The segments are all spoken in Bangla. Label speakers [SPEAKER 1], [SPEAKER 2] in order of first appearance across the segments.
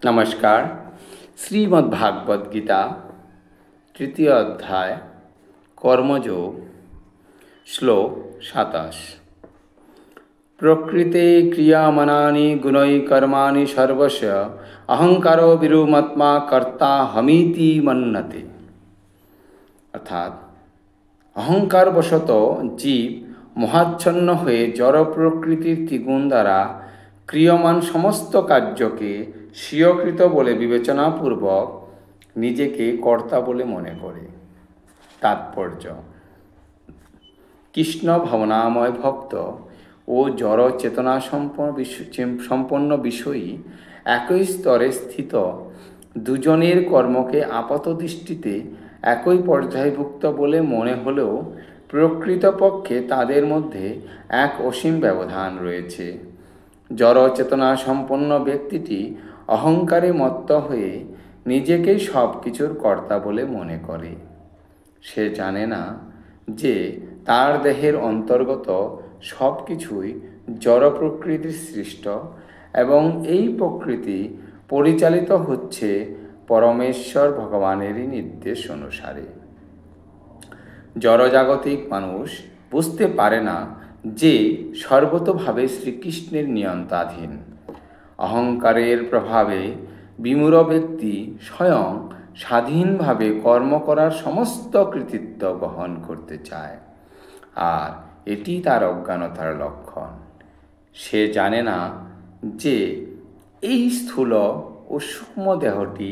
[SPEAKER 1] নমস্কার। শ্রীমদ্ভাগবত গীতা তৃতীয় অধ্যায় কর্মযোগ শ্লোক ২৭। প্রকৃতে ক্রিয়ামানানি গুণৈ কর্মাণি সর্বস্ব অহংকারো বিরূমাত্মা কর্তা হমিতি মন্যতে। অর্থাৎ অহংকারবশত জীব মোহাচ্ছন্ন হয়ে জড় প্রকৃতির ত্রিগুণ দ্বারা ক্রিয়মান সমস্ত কার্যকে স্বীয়কৃত বলে বিবেচনাপূর্বক নিজেকে কর্তা বলে মনে করে। তাৎপর্য: কৃষ্ণ ভাবনাময় ভক্ত ও জড় চেতনা সম্পন্ন বিষয়ী একই স্তরে স্থিত দুজনের কর্মকে আপাতদৃষ্টিতে একই পর্যায়ভুক্ত বলে মনে হলেও প্রকৃতপক্ষে তাদের মধ্যে এক অসীম ব্যবধান রয়েছে। জড় চেতনা সম্পন্ন ব্যক্তিটি অহংকারে মত্ত হয়ে নিজেকেই সব কিছুর কর্তা বলে মনে করে। সে জানে না যে তার দেহের অন্তর্গত সব কিছুই জড় প্রকৃতির সৃষ্ট এবং এই প্রকৃতি পরিচালিত হচ্ছে পরমেশ্বর ভগবানেরই নির্দেশ অনুসারে। জড়জাগতিক মানুষ বুঝতে পারে না যে সর্বতোভাবে শ্রীকৃষ্ণের নিয়ন্ত্রণাধীন। অহংকারের প্রভাবে বিমূঢ় ব্যক্তি স্বয়ং স্বাধীনভাবে কর্ম করার সমস্ত কৃতিত্ব গ্রহণ করতে চায়, আর এটি তার অজ্ঞানতার লক্ষণ। সে জানে না যে এই স্থূল ও সূক্ষ্ম দেহটি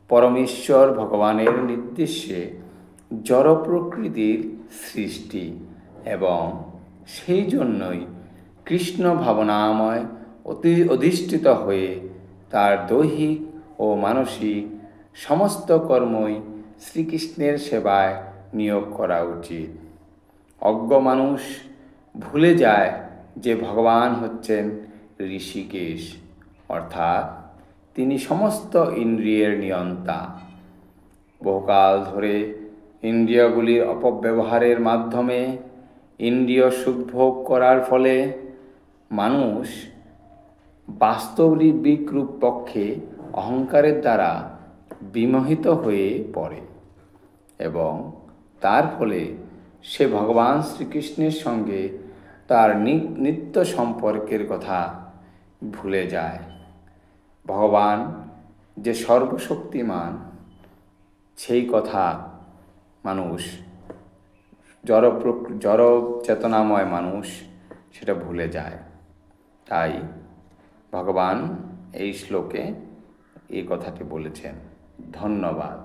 [SPEAKER 1] পরমেশ্বর ভগবানের নির্দেশে জড় প্রকৃতির সৃষ্টি এবং সেই জন্যই কৃষ্ণ ভাবনাময় অধিষ্ঠিত হয়ে তার দৈহিক ও মানসিক সমস্ত কর্মই শ্রীকৃষ্ণের সেবায় নিয়োগ করা উচিত। অজ্ঞ মানুষ ভুলে যায় যে ভগবান হচ্ছেন ঋষিকেশ, অর্থাৎ তিনি সমস্ত ইন্দ্রিয়ের নিয়ন্তা। বহুকাল ধরে ইন্দ্রিয়গুলির অপব্যবহারের মাধ্যমে ইন্দ্রিয় সুখভোগ করার ফলে মানুষ বাস্তবিক রূপ পক্ষে অহংকারের দ্বারা বিমোহিত হয়ে পড়ে এবং তার ফলে সে ভগবান শ্রীকৃষ্ণের সঙ্গে তার নিত্য সম্পর্কের কথা ভুলে যায়। ভগবান যে সর্বশক্তিমান সেই কথা মানুষ জড় চেতনাময় মানুষ সেটা ভুলে যায়। তাই ভগবান এই শ্লোকে এই কথাটি বলেছেন। ধন্যবাদ।